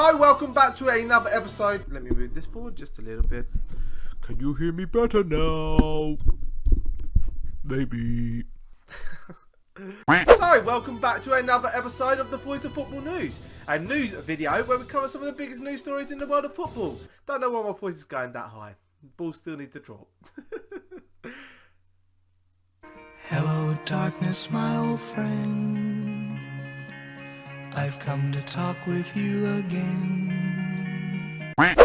Hello, welcome back to another episode. Let me move this forward just a little bit. Can you hear me better now? Maybe. So, welcome back to another episode of the Voice of Football News. A news video where we cover some of the biggest news stories in the world of football. Don't know why my voice is going that high. Balls still need to drop. Hello darkness, my old friend. I've come to talk with you again.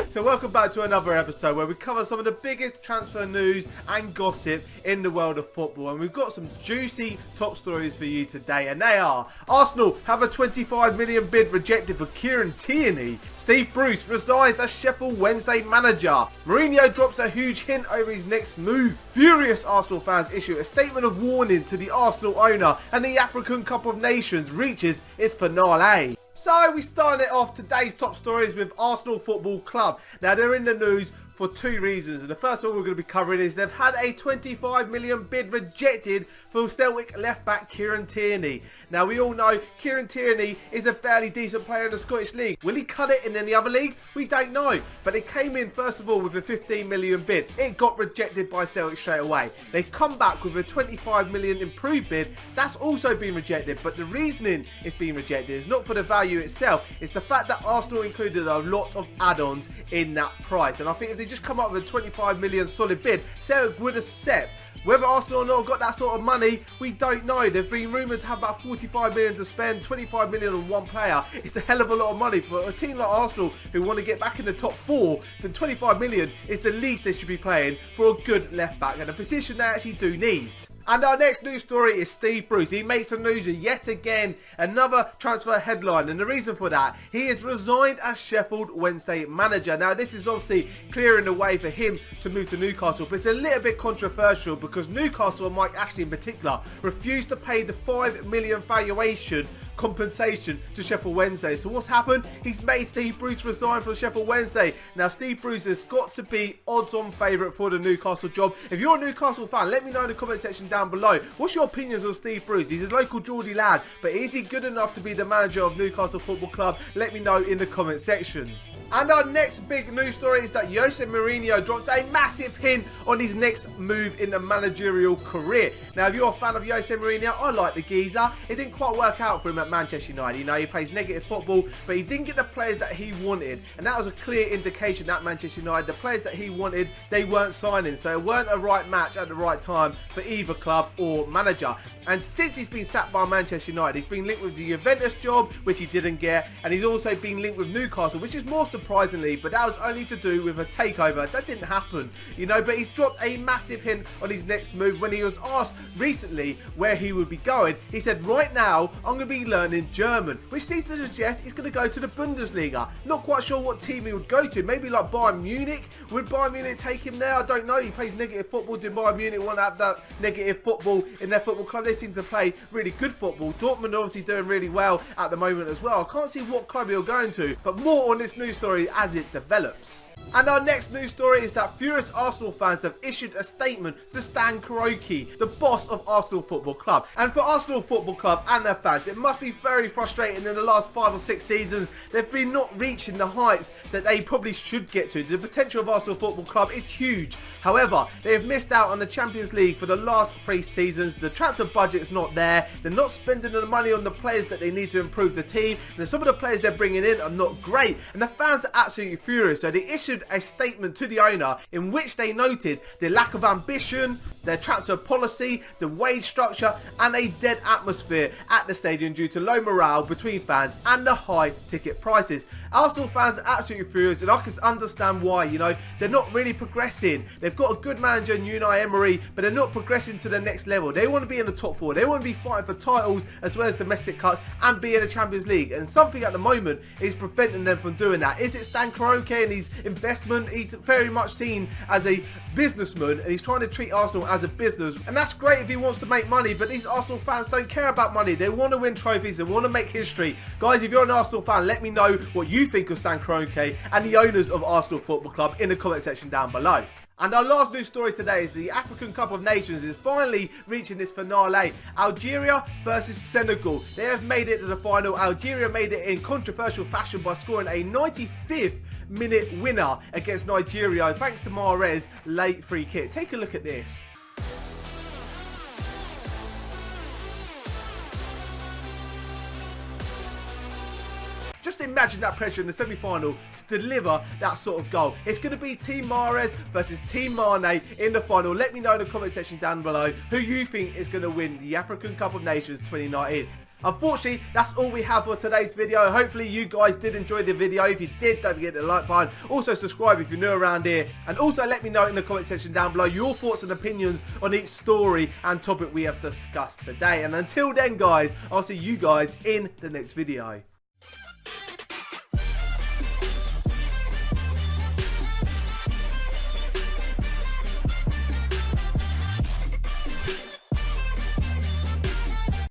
So welcome back to another episode where we cover some of the biggest transfer news and gossip in the world of football, and we've got some juicy top stories for you today, and they are: Arsenal have a 25 million bid rejected for Kieran Tierney. Steve Bruce resigns as Sheffield Wednesday manager. Mourinho drops a huge hint over his next move. Furious Arsenal fans issue a statement of warning to the Arsenal owner, and the African Cup of Nations reaches its finale. So we started it off today's top stories with Arsenal Football Club. Now they're in the news for two reasons, and the first one we're going to be covering is they've had a 25 million bid rejected for Celtic left back Kieran Tierney. Now we all know Kieran Tierney is a fairly decent player in the Scottish League. Will he cut it in any other league? We don't know, but it came in first of all with a 15 million bid. It got rejected by Celtic straight away. They've come back with a 25 million improved bid. That's also been rejected, but the reasoning it's been rejected is not for the value itself, it's the fact that Arsenal included a lot of add-ons in that price, and I think if they just come up with a 25 million solid bid, Celtic would accept. Whether Arsenal or not got that sort of money, we don't know. They've been rumoured to have about 45 million to spend, 25 million on one player. It's a hell of a lot of money for a team like Arsenal who want to get back in the top four. Then 25 million is the least they should be playing for a good left back, and a position they actually do need. And our next news story is Steve Bruce. He makes some news yet again, another transfer headline, and the reason for that, he is resigned as Sheffield Wednesday manager. Now this is obviously clearing the way for him to move to Newcastle, but it's a little bit controversial because Newcastle, and Mike Ashley in particular, refused to pay the 5 million valuation compensation to Sheffield Wednesday. So what's happened? He's made Steve Bruce resign from Sheffield Wednesday. Now Steve Bruce has got to be odds-on favourite for the Newcastle job. If you're a Newcastle fan, let me know in the comment section down below. What's your opinions on Steve Bruce? He's a local Geordie lad, but is he good enough to be the manager of Newcastle Football Club? Let me know in the comment section. And our next big news story is that Jose Mourinho drops a massive hint on his next move in the managerial career. Now, if you're a fan of Jose Mourinho, I like the geezer. It didn't quite work out for him at Manchester United. You know, he plays negative football, but he didn't get the players that he wanted. And that was a clear indication at Manchester United, the players that he wanted, they weren't signing. So it weren't a right match at the right time for either club or manager. And since he's been sacked by Manchester United, he's been linked with the Juventus job, which he didn't get. And he's also been linked with Newcastle, which is more surprisingly, but that was only to do with a takeover. That didn't happen, you know, but he's dropped a massive hint on his next move. When he was asked recently where he would be going, he said, right now, I'm going to be learning German, which seems to suggest he's going to go to the Bundesliga. Not quite sure what team he would go to. Maybe like Bayern Munich. Would Bayern Munich take him there? I don't know. He plays negative football. Do Bayern Munich want to have that negative football in their football club? They seem to play really good football. Dortmund obviously doing really well at the moment as well. I can't see what club he'll go into, but more on this news story as it develops. And our next news story is that furious Arsenal fans have issued a statement to Stan Kroenke, the boss of Arsenal Football Club. And for Arsenal Football Club and their fans, it must be very frustrating. In the last 5 or 6 seasons, they've been not reaching the heights that they probably should get to. The potential of Arsenal Football Club is huge. However, they have missed out on the Champions League for the last 3 seasons. The transfer budget's not there. They're not spending the money on the players that they need to improve the team. And some of the players they're bringing in are not great. And the fans are absolutely furious. So they issued a statement to the owner in which they noted the lack of ambition, their transfer policy, the wage structure, and a dead atmosphere at the stadium due to low morale between fans and the high ticket prices. Arsenal fans are absolutely furious, and I can understand why. You know, they're not really progressing. They've got a good manager in Unai Emery, but they're not progressing to the next level. They want to be in the top 4. They want to be fighting for titles as well as domestic cups and be in the Champions League. And something at the moment is preventing them from doing that. Is it Stan Kroenke and his investment? He's very much seen as a businessman, and he's trying to treat Arsenal as as a business, and that's great if he wants to make money, but these Arsenal fans don't care about money. They want to win trophies, they want to make history. Guys, if you're an Arsenal fan, let me know what you think of Stan Kroenke and the owners of Arsenal Football Club in the comment section down below. And our last news story today is the African Cup of Nations is finally reaching its finale. Algeria versus Senegal. They have made it to the final. Algeria made it in controversial fashion by scoring a 95th minute winner against Nigeria thanks to Mahrez's late free kick. Take a look at this. Just imagine that pressure in the semi-final to deliver that sort of goal. It's going to be Team Mahrez versus Team Mane in the final. Let me know in the comment section down below who you think is going to win the African Cup of Nations 2019. Unfortunately, that's all we have for today's video. Hopefully you guys did enjoy the video. If you did, don't forget to like button. Also subscribe if you're new around here. And also let me know in the comment section down below your thoughts and opinions on each story and topic we have discussed today. And until then guys, I'll see you guys in the next video.